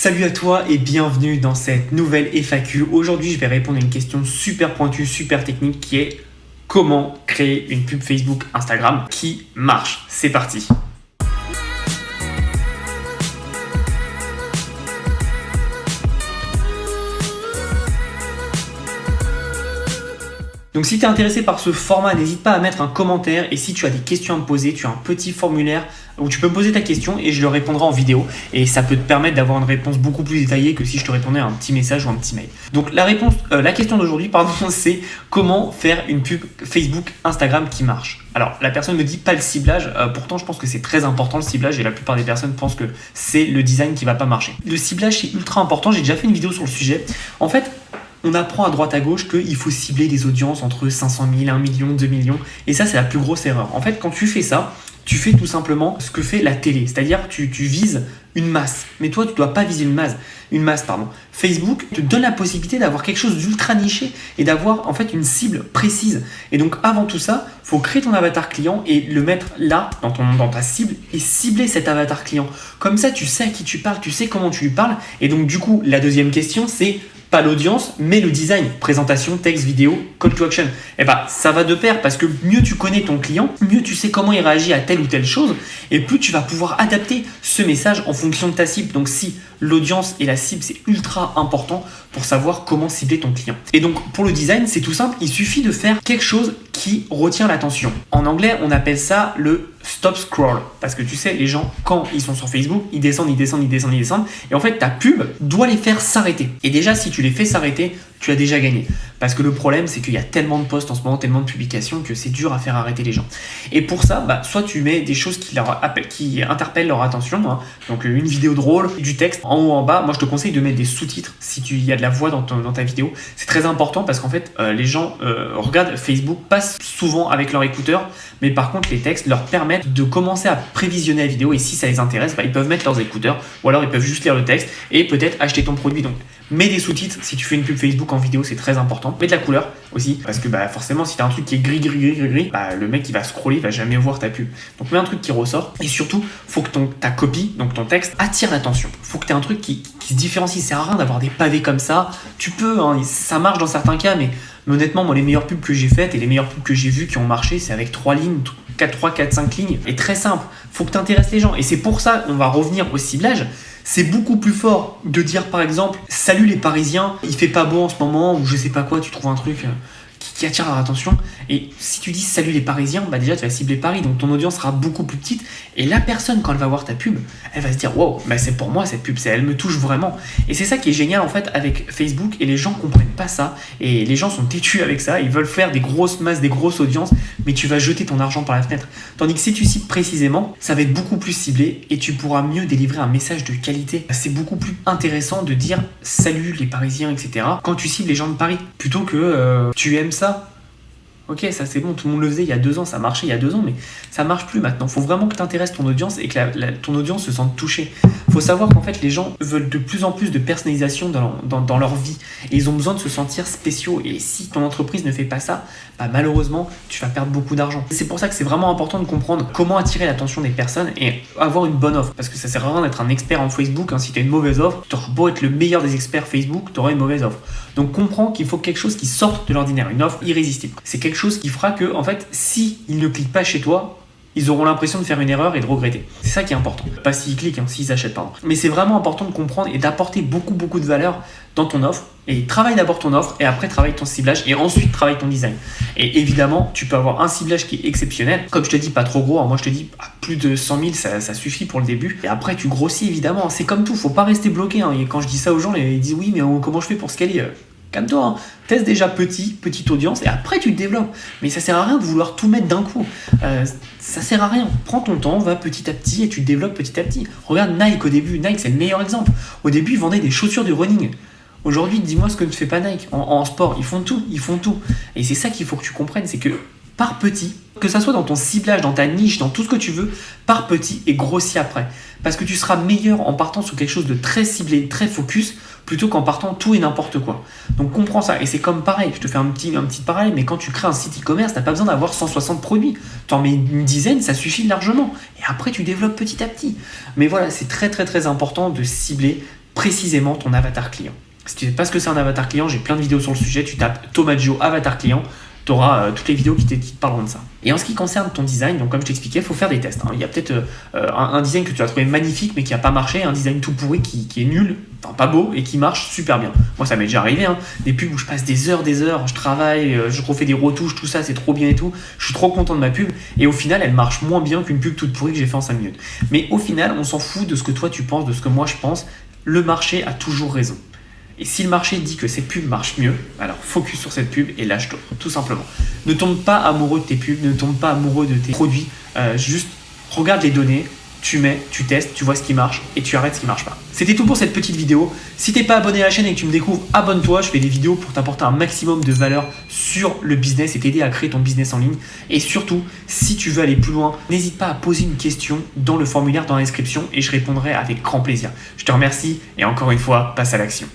Salut à toi et bienvenue dans cette nouvelle FAQ. Aujourd'hui, je vais répondre à une question super pointue, super technique qui est comment créer une pub Facebook, Instagram qui marche. C'est parti. Donc si tu es intéressé par ce format, n'hésite pas à mettre un commentaire et si tu as des questions à me poser, tu as un petit formulaire où tu peux me poser ta question et je le répondrai en vidéo et ça peut te permettre d'avoir une réponse beaucoup plus détaillée que si je te répondais à un petit message ou un petit mail. Donc la question d'aujourd'hui, c'est comment faire une pub Facebook, Instagram qui marche. Alors la personne me dit pas le ciblage, pourtant je pense que c'est très important le ciblage et la plupart des personnes pensent que c'est le design qui va pas marcher. Le ciblage c'est ultra important, j'ai déjà fait une vidéo sur le sujet. En fait, on apprend à droite à gauche qu'il faut cibler des audiences entre 500 000, 1 million, 2 millions. Et ça, c'est la plus grosse erreur. En fait, quand tu fais ça, tu fais tout simplement ce que fait la télé. C'est-à-dire tu vises une masse. Mais toi, tu ne dois pas viser une masse. Facebook te donne la possibilité d'avoir quelque chose d'ultra niché et d'avoir en fait une cible précise. Et donc, avant tout ça, il faut créer ton avatar client et le mettre là, dans ta cible et cibler cet avatar client. Comme ça, tu sais à qui tu parles, tu sais comment tu lui parles. Et donc, du coup, la deuxième question, c'est pas l'audience, mais le design, présentation, texte, vidéo, call to action. Et ça va de pair parce que mieux tu connais ton client, mieux tu sais comment il réagit à telle ou telle chose, et plus tu vas pouvoir adapter ce message en fonction de ta cible. Donc si l'audience et la cible, c'est ultra important pour savoir comment cibler ton client. Et donc pour le design, c'est tout simple, il suffit de faire quelque chose qui retient l'attention. En anglais, on appelle ça le stop scroll. Parce que tu sais, les gens, quand ils sont sur Facebook, ils descendent. Et en fait, ta pub doit les faire s'arrêter. Et déjà, si tu les fais s'arrêter, tu as déjà gagné. Parce que le problème, c'est qu'il y a tellement de posts en ce moment, tellement de publications que c'est dur à faire arrêter les gens. Et pour ça, soit tu mets des choses qui interpellent leur attention. Donc une vidéo drôle, du texte en haut, en bas. Moi, je te conseille de mettre des sous-titres si il y a de la voix dans ta vidéo. C'est très important parce qu'en fait, les gens regardent Facebook, passent souvent avec leur écouteur. Mais par contre, les textes leur permettent de commencer à prévisionner la vidéo. Et si ça les intéresse, ils peuvent mettre leurs écouteurs. Ou alors, ils peuvent juste lire le texte et peut-être acheter ton produit. Donc, mets des sous-titres si tu fais une pub Facebook en vidéo, c'est très important. Mets de la couleur aussi, parce que forcément, si tu as un truc qui est gris, le mec qui va scroller, il va jamais voir ta pub. Donc mets un truc qui ressort. Et surtout, faut que ta copie, donc ton texte, attire l'attention. Faut que tu aies un truc qui se différencie. Ça sert à rien d'avoir des pavés comme ça. Tu peux, ça marche dans certains cas, mais honnêtement, moi, les meilleures pubs que j'ai faites et les meilleures pubs que j'ai vues qui ont marché, c'est avec 3 lignes, 4, 5 lignes. Et très simple. Faut que tu intéresses les gens. Et c'est pour ça, on va revenir au ciblage. C'est beaucoup plus fort de dire par exemple « Salut les Parisiens, il fait pas beau en ce moment » ou je sais pas quoi, tu trouves un truc qui attire leur attention. Et si tu dis « Salut les Parisiens », déjà tu vas cibler Paris, donc ton audience sera beaucoup plus petite. Et la personne, quand elle va voir ta pub, elle va se dire « Wow, c'est pour moi cette pub, elle me touche vraiment ». Et c'est ça qui est génial en fait avec Facebook et les gens comprennent pas ça. Et les gens sont têtus avec ça, ils veulent faire des grosses masses, des grosses audiences, mais tu vas jeter ton argent par la fenêtre. Tandis que si tu cibles précisément, ça va être beaucoup plus ciblé et tu pourras mieux délivrer un message de qualité. C'est beaucoup plus intéressant de dire « Salut les Parisiens », etc. quand tu cibles les gens de Paris, plutôt que tu aimes ça. Ok, ça c'est bon, tout le monde le faisait il y a 2 ans, ça marchait il y a 2 ans, mais ça marche plus maintenant. Il faut vraiment que tu intéresses ton audience et que ton audience se sente touchée. Il faut savoir qu'en fait, les gens veulent de plus en plus de personnalisation dans leur vie et ils ont besoin de se sentir spéciaux. Et si ton entreprise ne fait pas ça, malheureusement, tu vas perdre beaucoup d'argent. C'est pour ça que c'est vraiment important de comprendre comment attirer l'attention des personnes et avoir une bonne offre. Parce que ça sert à rien d'être un expert en Facebook. Si tu as une mauvaise offre, tu auras beau être le meilleur des experts Facebook, tu auras une mauvaise offre. Donc comprends qu'il faut quelque chose qui sorte de l'ordinaire, une offre irrésistible. C'est quelque chose qui fera que, en fait, s'ils ne cliquent pas chez toi, ils auront l'impression de faire une erreur et de regretter. C'est ça qui est important. Pas s'ils cliquent, s'ils achètent, pardon. Mais c'est vraiment important de comprendre et d'apporter beaucoup de valeur dans ton offre. Et travaille d'abord ton offre et après travaille ton ciblage et ensuite travaille ton design. Et évidemment, tu peux avoir un ciblage qui est exceptionnel. Comme je te dis, pas trop gros. Moi, je te dis, plus de 100 000, ça suffit pour le début. Et après, tu grossis évidemment. C'est comme tout, faut pas rester bloqué. Et quand je dis ça aux gens, ils disent oui, mais comment je fais pour scaler Calme-toi, teste déjà petite audience et après tu te développes. Mais ça sert à rien de vouloir tout mettre d'un coup. Ça sert à rien. Prends ton temps, va petit à petit et tu te développes petit à petit. Regarde Nike au début. Nike, c'est le meilleur exemple. Au début, ils vendaient des chaussures de running. Aujourd'hui, dis-moi ce que ne fait pas Nike en sport. Ils font tout. Et c'est ça qu'il faut que tu comprennes, c'est que par petit, que ça soit dans ton ciblage, dans ta niche, dans tout ce que tu veux, par petit et grossis après. Parce que tu seras meilleur en partant sur quelque chose de très ciblé, très focus, plutôt qu'en partant tout et n'importe quoi. Donc comprends ça. Et c'est comme pareil, je te fais un petit parallèle, mais quand tu crées un site e-commerce, tu n'as pas besoin d'avoir 160 produits. Tu en mets une dizaine, ça suffit largement. Et après, tu développes petit à petit. Mais voilà, c'est très très très important de cibler précisément ton avatar client. Si tu ne sais pas ce que c'est un avatar client, j'ai plein de vidéos sur le sujet, tu tapes Thomas Gio avatar client, tu auras toutes les vidéos qui te parleront de ça. Et en ce qui concerne ton design, donc comme je t'expliquais, il faut faire des tests. Il y a peut-être un design que tu as trouvé magnifique mais qui n'a pas marché, un design tout pourri qui est nul, enfin pas beau et qui marche super bien. Moi ça m'est déjà arrivé, des pubs où je passe des heures, je travaille, je refais des retouches, tout ça, c'est trop bien et tout. Je suis trop content de ma pub et au final elle marche moins bien qu'une pub toute pourrie que j'ai fait en 5 minutes. Mais au final, on s'en fout de ce que toi tu penses, de ce que moi je pense. Le marché a toujours raison. Et si le marché dit que cette pub marche mieux, alors focus sur cette pub et lâche-toi, tout simplement. Ne tombe pas amoureux de tes pubs, ne tombe pas amoureux de tes produits, juste regarde les données, tu mets, tu testes, tu vois ce qui marche et tu arrêtes ce qui marche pas. C'était tout pour cette petite vidéo. Si t'es pas abonné à la chaîne et que tu me découvres, abonne-toi, je fais des vidéos pour t'apporter un maximum de valeur sur le business et t'aider à créer ton business en ligne. Et surtout, si tu veux aller plus loin, n'hésite pas à poser une question dans le formulaire dans la description et je répondrai avec grand plaisir. Je te remercie et encore une fois, passe à l'action.